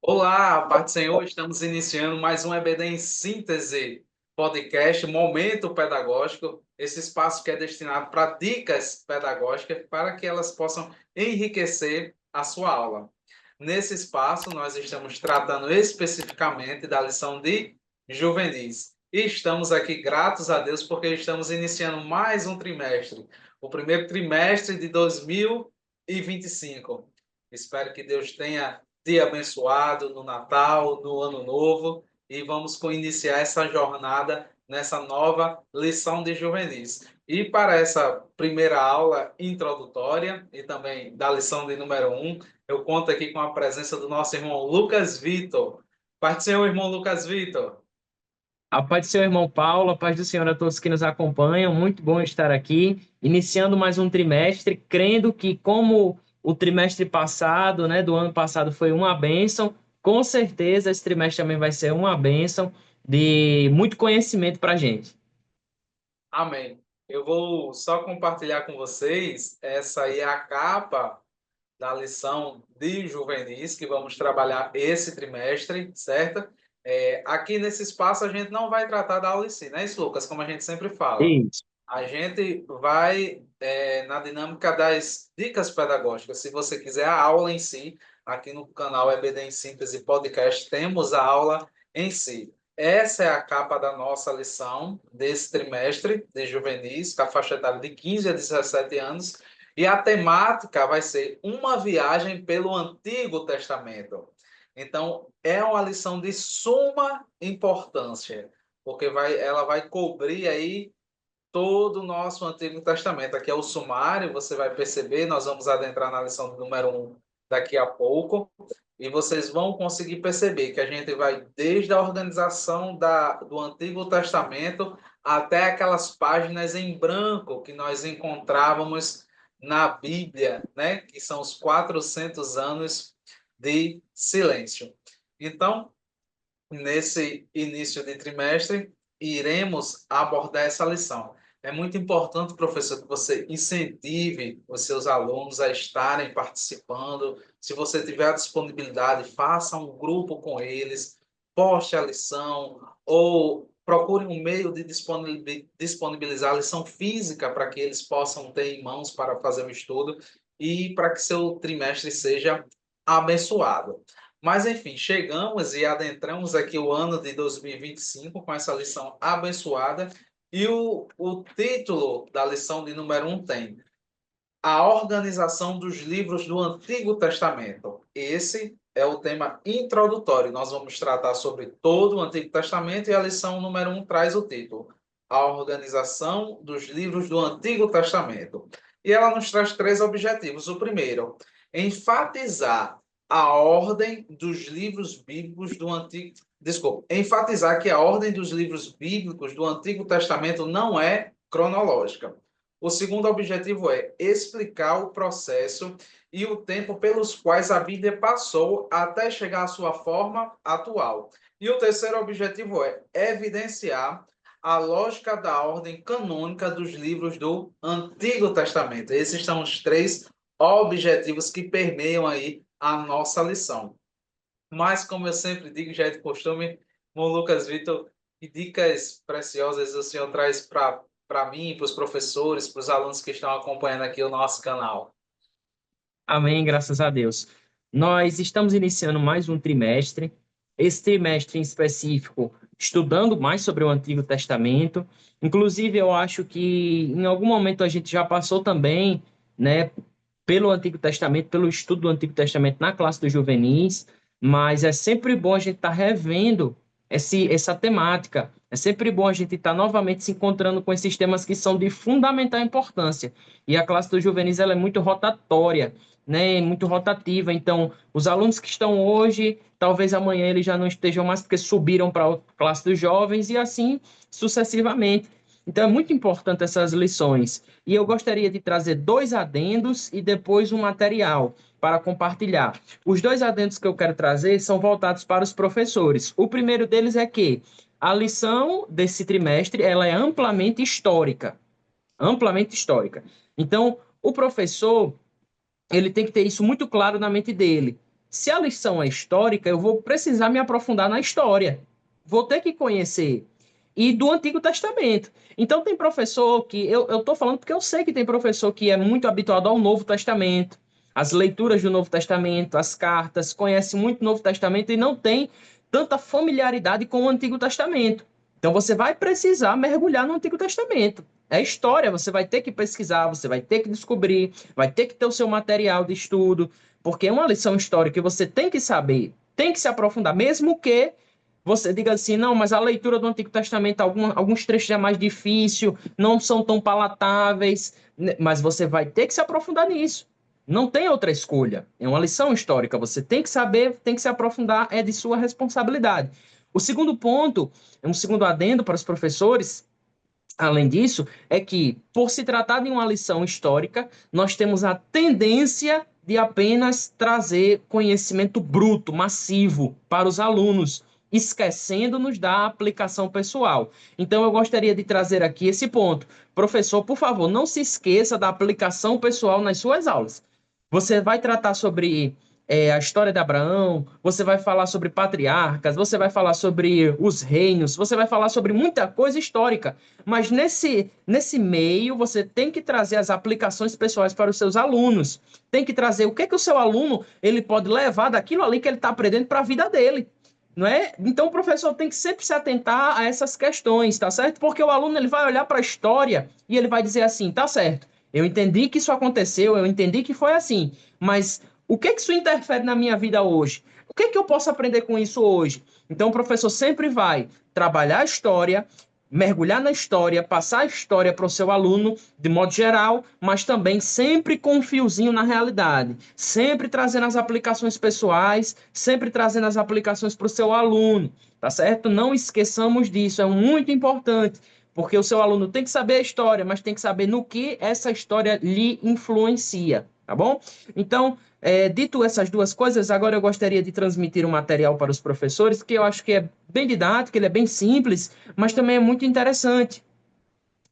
Olá, Pai do Senhor, estamos iniciando mais um EBD em Síntese podcast, Momento Pedagógico, esse espaço que é destinado para dicas pedagógicas para que elas possam enriquecer a sua aula. Nesse espaço, nós estamos tratando especificamente da lição de juvenis. E estamos aqui gratos a Deus porque estamos iniciando mais um trimestre, o primeiro trimestre de 2025. Espero que Deus tenha dia abençoado no Natal, no Ano Novo, e vamos iniciar essa jornada nessa nova lição de juvenis. E para essa primeira aula introdutória e também da lição de número 1, eu conto aqui com a presença do nosso irmão Lucas Vitor. Pai do Senhor, irmão Lucas Vitor. A paz do seu irmão Paulo, a paz do Senhor a todos que nos acompanham. Muito bom estar aqui, iniciando mais um trimestre, crendo que como o trimestre passado, né, do ano passado foi uma bênção, com certeza esse trimestre também vai ser uma bênção de muito conhecimento para a gente. Amém. Eu vou só compartilhar com vocês, essa aí é a capa da lição de juvenis que vamos trabalhar esse trimestre, certo? Aqui nesse espaço a gente não vai tratar da aula em si, né, isso, Lucas? Como a gente sempre fala. Isso. A gente vai na dinâmica das dicas pedagógicas. Se você quiser a aula em si, aqui no canal EBD em Síntese Podcast, temos a aula em si. Essa é a capa da nossa lição desse trimestre de juvenis, com a faixa etária de 15 a 17 anos. E a temática vai ser uma viagem pelo Antigo Testamento. Então, é uma lição de suma importância, porque ela vai cobrir aí todo o nosso Antigo Testamento. Aqui é o sumário, você vai perceber, nós vamos adentrar na lição do número 1 daqui a pouco, e vocês vão conseguir perceber que a gente vai desde a organização do Antigo Testamento até aquelas páginas em branco que nós encontrávamos na Bíblia, né? Que são os 400 anos de silêncio. Então, nesse início de trimestre, iremos abordar essa lição. É muito importante, professor, que você incentive os seus alunos a estarem participando. Se você tiver a disponibilidade, faça um grupo com eles, poste a lição ou procure um meio de disponibilizar a lição física para que eles possam ter em mãos para fazer o estudo e para que seu trimestre seja abençoado. Mas, enfim, chegamos e adentramos aqui o ano de 2025 com essa lição abençoada. E o título da lição de número 1 tem a organização dos livros do Antigo Testamento. Esse é o tema introdutório. Nós vamos tratar sobre todo o Antigo Testamento e a lição número 1 traz o título: A organização dos livros do Antigo Testamento. E ela nos traz três objetivos. O primeiro, enfatizar a ordem dos livros bíblicos do Antigo. Desculpa, enfatizar que a ordem dos livros bíblicos do Antigo Testamento não é cronológica. O segundo objetivo é explicar o processo e o tempo pelos quais a Bíblia passou até chegar à sua forma atual. E o terceiro objetivo é evidenciar a lógica da ordem canônica dos livros do Antigo Testamento. Esses são os três objetivos que permeiam aí a nossa lição. Mas, como eu sempre digo, já é de costume, o Lucas Vitor, que dicas preciosas o senhor traz para mim, para os professores, para os alunos que estão acompanhando aqui o nosso canal? Amém, graças a Deus. Nós estamos iniciando mais um trimestre, esse trimestre em específico, estudando mais sobre o Antigo Testamento. Inclusive, eu acho que em algum momento a gente já passou também, né, pelo Antigo Testamento, pelo estudo do Antigo Testamento na classe dos juvenis, mas é sempre bom a gente estar revendo essa temática. É sempre bom a gente estar novamente se encontrando com esses temas que são de fundamental importância. E a classe dos juvenis ela é muito rotatória, né, muito rotativa. Então, os alunos que estão hoje, talvez amanhã eles já não estejam mais porque subiram para a classe dos jovens e assim sucessivamente. Então, é muito importante essas lições. E eu gostaria de trazer dois adendos e depois um material para compartilhar. Os dois adendos que eu quero trazer são voltados para os professores. O primeiro deles é que a lição desse trimestre ela é amplamente histórica. Amplamente histórica. Então, o professor ele tem que ter isso muito claro na mente dele. Se a lição é histórica, eu vou precisar me aprofundar na história. Vou ter que conhecer. E do Antigo Testamento. Então, tem professor que. Eu estou falando porque eu sei que tem professor que é muito habituado ao Novo Testamento, as leituras do Novo Testamento, as cartas, conhece muito o Novo Testamento e não tem tanta familiaridade com o Antigo Testamento. Então, você vai precisar mergulhar no Antigo Testamento. É história, você vai ter que pesquisar, você vai ter que descobrir, vai ter que ter o seu material de estudo, porque é uma lição histórica que você tem que saber, tem que se aprofundar, mesmo que você diga assim, não, mas a leitura do Antigo Testamento, alguns trechos é mais difícil, não são tão palatáveis, né, mas você vai ter que se aprofundar nisso. Não tem outra escolha. É uma lição histórica. Você tem que saber, tem que se aprofundar, é de sua responsabilidade. O segundo ponto, um segundo adendo para os professores, além disso, é que, por se tratar de uma lição histórica, nós temos a tendência de apenas trazer conhecimento bruto, massivo, para os alunos, esquecendo-nos da aplicação pessoal. Então, eu gostaria de trazer aqui esse ponto. Professor, por favor, não se esqueça da aplicação pessoal nas suas aulas. Você vai tratar sobre a história de Abraão, você vai falar sobre patriarcas, você vai falar sobre os reinos, você vai falar sobre muita coisa histórica. Mas nesse meio, você tem que trazer as aplicações pessoais para os seus alunos. Tem que trazer o que é que o seu aluno ele pode levar daquilo ali que ele está aprendendo para a vida dele. Não é? Então, o professor tem que sempre se atentar a essas questões, tá certo? Porque o aluno ele vai olhar para a história e ele vai dizer assim, tá certo, eu entendi que isso aconteceu, eu entendi que foi assim, mas o que é que isso interfere na minha vida hoje? O que é que eu posso aprender com isso hoje? Então, o professor sempre vai trabalhar a história, mergulhar na história, passar a história para o seu aluno de modo geral, mas também sempre com um fiozinho na realidade, sempre trazendo as aplicações pessoais, sempre trazendo as aplicações para o seu aluno, tá certo? Não esqueçamos disso, é muito importante, porque o seu aluno tem que saber a história, mas tem que saber no que essa história lhe influencia, tá bom? Então, dito essas duas coisas, agora eu gostaria de transmitir um material para os professores, que eu acho que é bem didático, ele é bem simples, mas também é muito interessante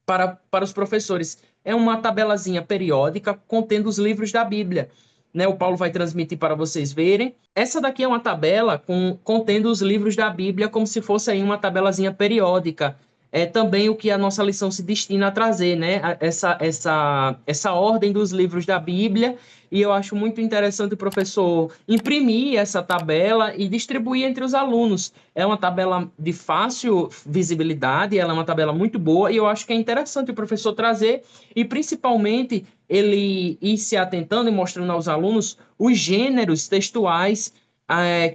para os professores. É uma tabelazinha periódica contendo os livros da Bíblia. Né, o Paulo vai transmitir para vocês verem. Essa daqui é uma tabela contendo os livros da Bíblia, como se fosse aí uma tabelazinha periódica. É também o que a nossa lição se destina a trazer, né? Essa ordem dos livros da Bíblia. E eu acho muito interessante o professor imprimir essa tabela e distribuir entre os alunos. É uma tabela de fácil visibilidade, ela é uma tabela muito boa, e eu acho que é interessante o professor trazer, e principalmente ele ir se atentando e mostrando aos alunos os gêneros textuais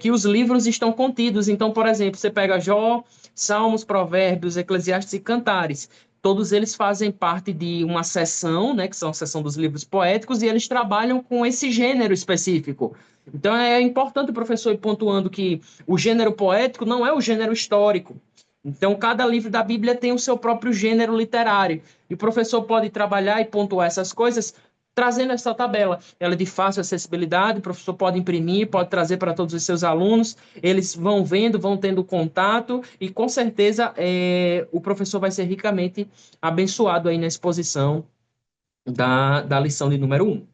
que os livros estão contidos. Então, por exemplo, você pega Jó, Salmos, Provérbios, Eclesiastes e Cantares. Todos eles fazem parte de uma seção, né, que são a seção dos livros poéticos, e eles trabalham com esse gênero específico. Então, é importante o professor ir pontuando que o gênero poético não é o gênero histórico. Então, cada livro da Bíblia tem o seu próprio gênero literário. E o professor pode trabalhar e pontuar essas coisas trazendo essa tabela. Ela é de fácil acessibilidade, o professor pode imprimir, pode trazer para todos os seus alunos, eles vão vendo, vão tendo contato, e com certeza o professor vai ser ricamente abençoado aí na exposição da lição de número um.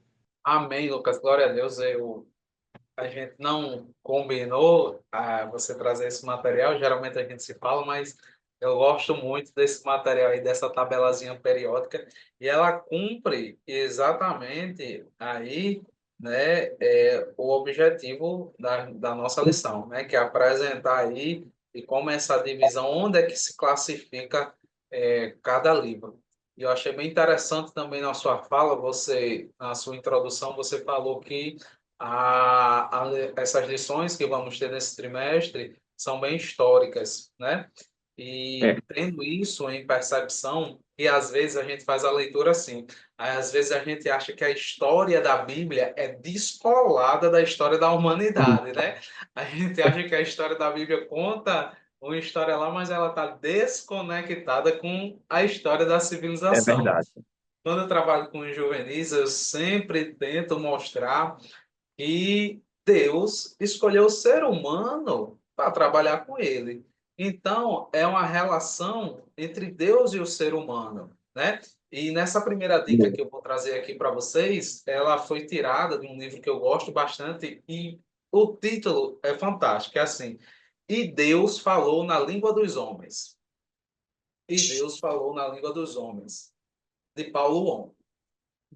Amém, Lucas. Glória a Deus. A gente não combinou você trazer esse material, geralmente a gente se fala, mas eu gosto muito desse material aí, dessa tabelazinha periódica, e ela cumpre exatamente aí, né, o objetivo da nossa lição, né, que é apresentar aí e como essa divisão, onde é que se classifica cada livro. E eu achei bem interessante também na sua fala, na sua introdução, você falou que essas lições que vamos ter nesse trimestre são bem históricas, né? É, E tendo isso em percepção, e às vezes a gente faz a leitura assim, aí, às vezes a gente acha que a história da Bíblia é descolada da história da humanidade, né? A gente acha que a história da Bíblia conta uma história lá, mas ela está desconectada com a história da é civilização. verdade. Quando eu trabalho com os juvenis, eu sempre tento mostrar e Deus escolheu o ser humano para trabalhar com ele. Então, é uma relação entre Deus e o ser humano, né? E nessa primeira dica que eu vou trazer aqui para vocês, ela foi tirada de um livro que eu gosto bastante e o título é fantástico, é assim, e Deus falou na língua dos homens. E Deus falou na língua dos homens, de Paulo On.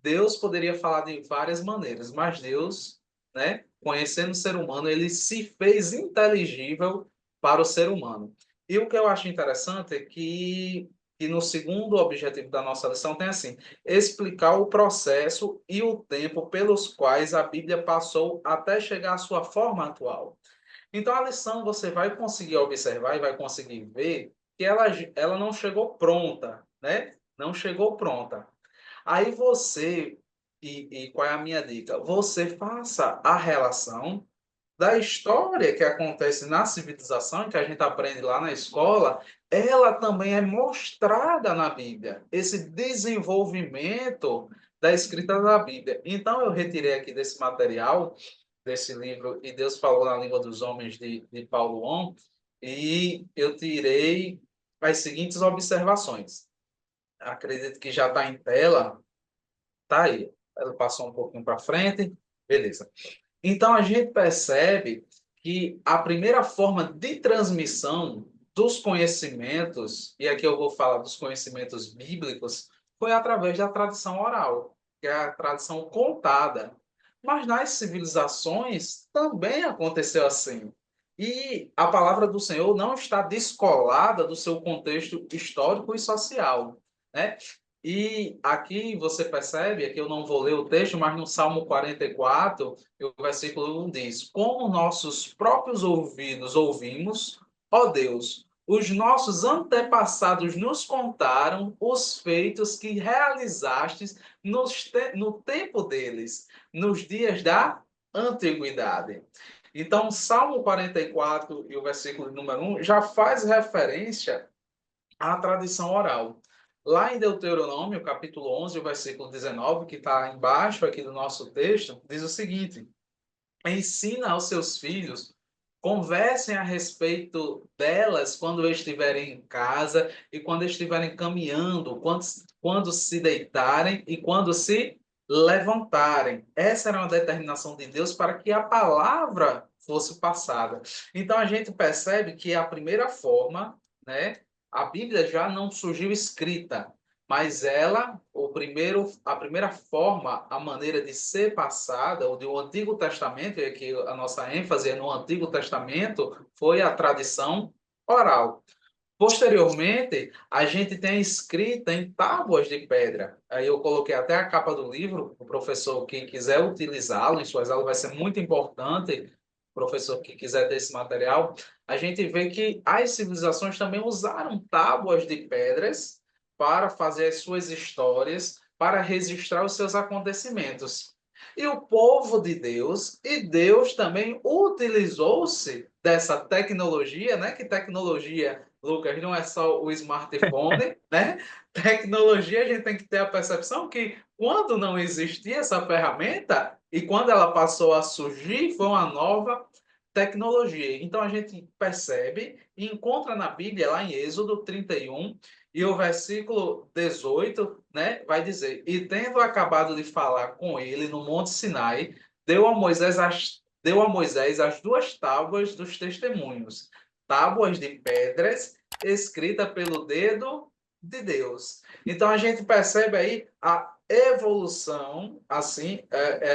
Deus poderia falar de várias maneiras, mas Deus, né, conhecendo o ser humano, ele se fez inteligível para o ser humano. E o que eu acho interessante é que no segundo objetivo da nossa lição tem assim, explicar o processo e o tempo pelos quais a Bíblia passou até chegar à sua forma atual. Então, a lição você vai conseguir observar e vai conseguir ver que ela não chegou pronta, né? Não chegou pronta. Aí você, e qual é a minha dica? Você faça a relação da história que acontece na civilização, que a gente aprende lá na escola, ela também é mostrada na Bíblia, esse desenvolvimento da escrita da Bíblia. Então, eu retirei aqui desse material, desse livro, E Deus Falou na Língua dos Homens, de Paulo On, e eu tirei as seguintes observações. Acredito que já está em tela. Tá aí. Ela passou um pouquinho para frente. Beleza. Então, a gente percebe que a primeira forma de transmissão dos conhecimentos, e aqui eu vou falar dos conhecimentos bíblicos, foi através da tradição oral, que é a tradição contada. Mas nas civilizações também aconteceu assim. E a palavra do Senhor não está descolada do seu contexto histórico e social, né? E aqui você percebe, aqui eu não vou ler o texto, mas no Salmo 44, o versículo 1 diz: Como nossos próprios ouvidos ouvimos, ó Deus, os nossos antepassados nos contaram os feitos que realizastes no tempo deles, nos dias da antiguidade. Então, o Salmo 44 e o versículo número 1 já faz referência à tradição oral. Lá em Deuteronômio, capítulo 11, o versículo 19, que está embaixo aqui do nosso texto, diz o seguinte: ensina aos seus filhos, conversem a respeito delas quando estiverem em casa e quando estiverem caminhando, quando se deitarem e quando se levantarem. Essa era uma determinação de Deus para que a palavra fosse passada. Então a gente percebe que a primeira forma, né, a Bíblia já não surgiu escrita, mas ela, a primeira forma, a maneira de ser passada, ou do Antigo Testamento, e aqui a nossa ênfase é no Antigo Testamento, foi a tradição oral. Posteriormente, a gente tem a escrita em tábuas de pedra. Aí eu coloquei até a capa do livro, o professor que quiser utilizá-lo em suas aulas vai ser muito importante, o professor que quiser ter esse material. A gente vê que as civilizações também usaram tábuas de pedras para fazer as suas histórias, para registrar os seus acontecimentos. E o povo de Deus, e Deus também utilizou-se dessa tecnologia, né? Que tecnologia, Lucas, não é só o smartphone, né? Tecnologia, a gente tem que ter a percepção que quando não existia essa ferramenta e quando ela passou a surgir, foi uma nova tecnologia. Então a gente percebe e encontra na Bíblia, lá em Êxodo 31, e o versículo 18, né, vai dizer: E tendo acabado de falar com ele no Monte Sinai, deu a Moisés as duas tábuas dos testemunhos, tábuas de pedras, escrita pelo dedo de Deus. Então a gente percebe aí a evolução, assim,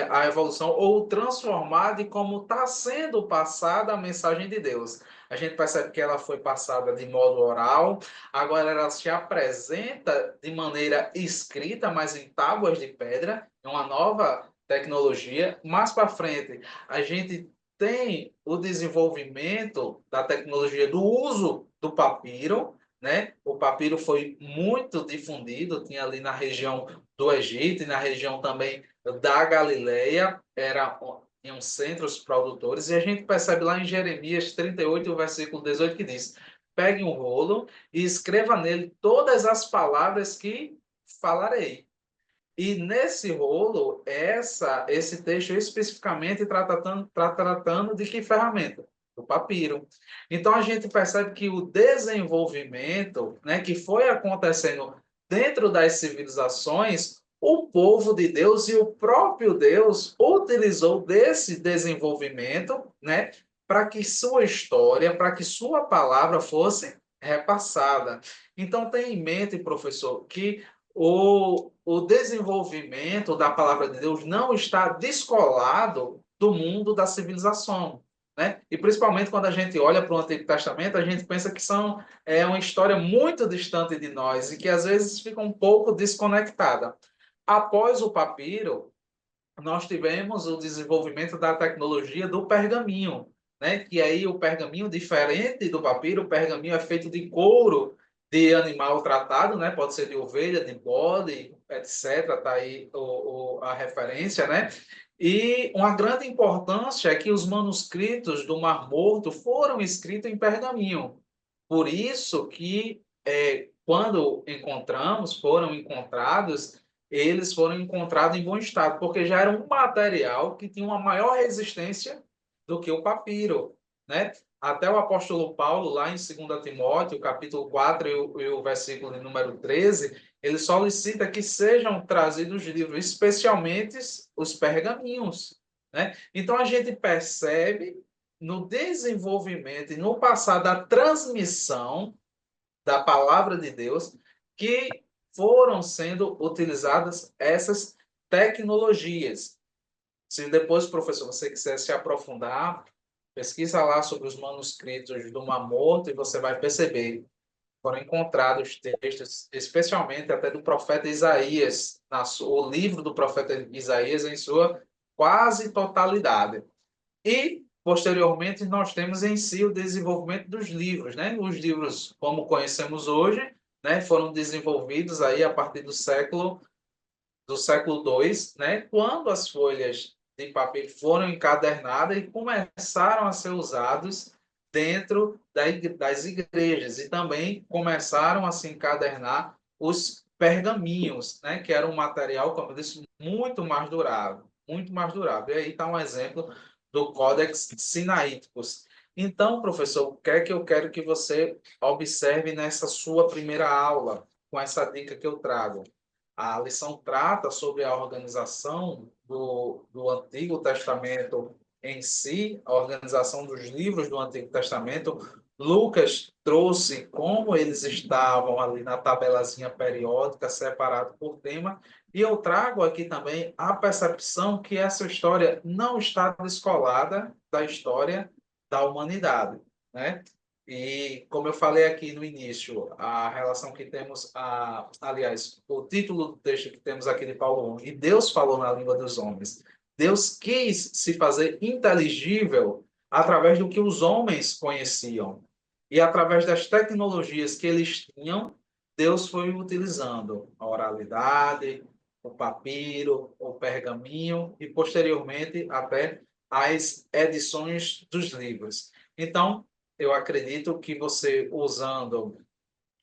a evolução ou transformar de como está sendo passada a mensagem de Deus. A gente percebe que ela foi passada de modo oral, agora ela se apresenta de maneira escrita, mas em tábuas de pedra, é uma nova tecnologia. Mais para frente, a gente tem o desenvolvimento da tecnologia do uso do papiro, né? O papiro foi muito difundido, tinha ali na região do Egito e na região também da Galileia, tinham centros produtores, e a gente percebe lá em Jeremias 38, o versículo 18, que diz: pegue um rolo e escreva nele todas as palavras que falarei. E nesse rolo, esse texto especificamente tratando de que ferramenta? Do papiro. Então a gente percebe que o desenvolvimento, né, que foi acontecendo dentro das civilizações, o povo de Deus e o próprio Deus utilizou desse desenvolvimento, né, para que sua história, para que sua palavra fosse repassada. Então, tenha em mente, professor, que o desenvolvimento da palavra de Deus não está descolado do mundo da civilização. Né? E principalmente quando a gente olha para o Antigo Testamento, a gente pensa que é uma história muito distante de nós e que às vezes fica um pouco desconectada. Após o papiro, nós tivemos o desenvolvimento da tecnologia do pergaminho, né? Que aí o pergaminho, diferente do papiro, o pergaminho é feito de couro de animal tratado, né? Pode ser de ovelha, de bode, etc. Tá aí a referência, né? E uma grande importância é que os manuscritos do Mar Morto foram escritos em pergaminho. Por isso que, quando foram encontrados, eles foram encontrados em bom estado, porque já era um material que tinha uma maior resistência do que o papiro, né? Até o apóstolo Paulo, lá em 2 Timóteo, capítulo 4 e o versículo de número 13, ele solicita que sejam trazidos livros, especialmente os pergaminhos, né? Então, a gente percebe no desenvolvimento e no passar da transmissão da palavra de Deus que foram sendo utilizadas essas tecnologias. Se depois, professor, você quiser se aprofundar, pesquisa lá sobre os manuscritos do Mar Morto e você vai perceber. Foram encontrados textos, especialmente até do profeta Isaías, o livro do profeta Isaías em sua quase totalidade. E, posteriormente, nós temos em si o desenvolvimento dos livros, né? Os livros, como conhecemos hoje, né, foram desenvolvidos aí a partir do século II, né, quando as folhas de papel foram encadernadas e começaram a ser usados dentro das igrejas e também começaram a se encadernar os pergaminhos, né, que era um material, como eu disse, muito mais durável, muito mais durável. E aí está um exemplo do Codex Sinaiticus. Então, professor, o que é que eu quero que você observe nessa sua primeira aula, com essa dica que eu trago? A lição trata sobre a organização do Antigo Testamento em si, a organização dos livros do Antigo Testamento. Lucas trouxe como eles estavam ali na tabelazinha periódica, separado por tema, e eu trago aqui também a percepção que essa história não está descolada da história da humanidade, né? E, como eu falei aqui no início, a relação que temos, aliás, o título do texto que temos aqui de Paulo 1, e Deus falou na língua dos homens. Deus quis se fazer inteligível através do que os homens conheciam. E através das tecnologias que eles tinham, Deus foi utilizando a oralidade, o papiro, o pergaminho e, posteriormente, até as edições dos livros. Então, eu acredito que você, usando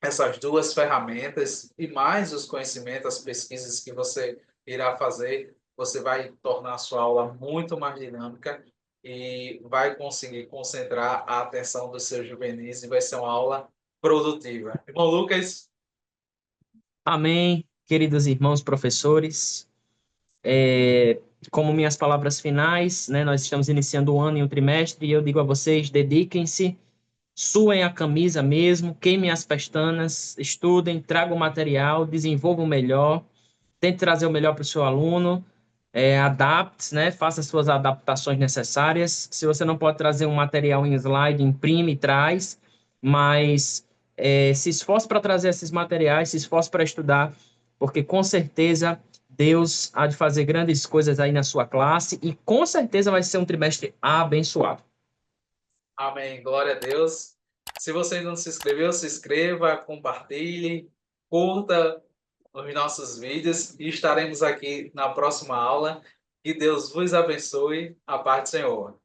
essas duas ferramentas e mais os conhecimentos, as pesquisas que você irá fazer, você vai tornar a sua aula muito mais dinâmica e vai conseguir concentrar a atenção dos seus juvenis e vai ser uma aula produtiva. Irmão Lucas? Amém, queridos irmãos professores. Como minhas palavras finais, né, nós estamos iniciando o ano em um trimestre e eu digo a vocês, dediquem-se, suem a camisa mesmo, queimem as pestanas, estudem, tragam o material, desenvolvam o melhor, tente trazer o melhor para o seu aluno, adapte, né, faça as suas adaptações necessárias. Se você não pode trazer um material em slide, imprime e traz, mas se esforce para trazer esses materiais, se esforce para estudar, porque com certeza Deus há de fazer grandes coisas aí na sua classe e com certeza vai ser um trimestre abençoado. Amém. Glória a Deus. Se você ainda não se inscreveu, se inscreva, compartilhe, curta os nossos vídeos e estaremos aqui na próxima aula. Que Deus vos abençoe. A paz do Senhor.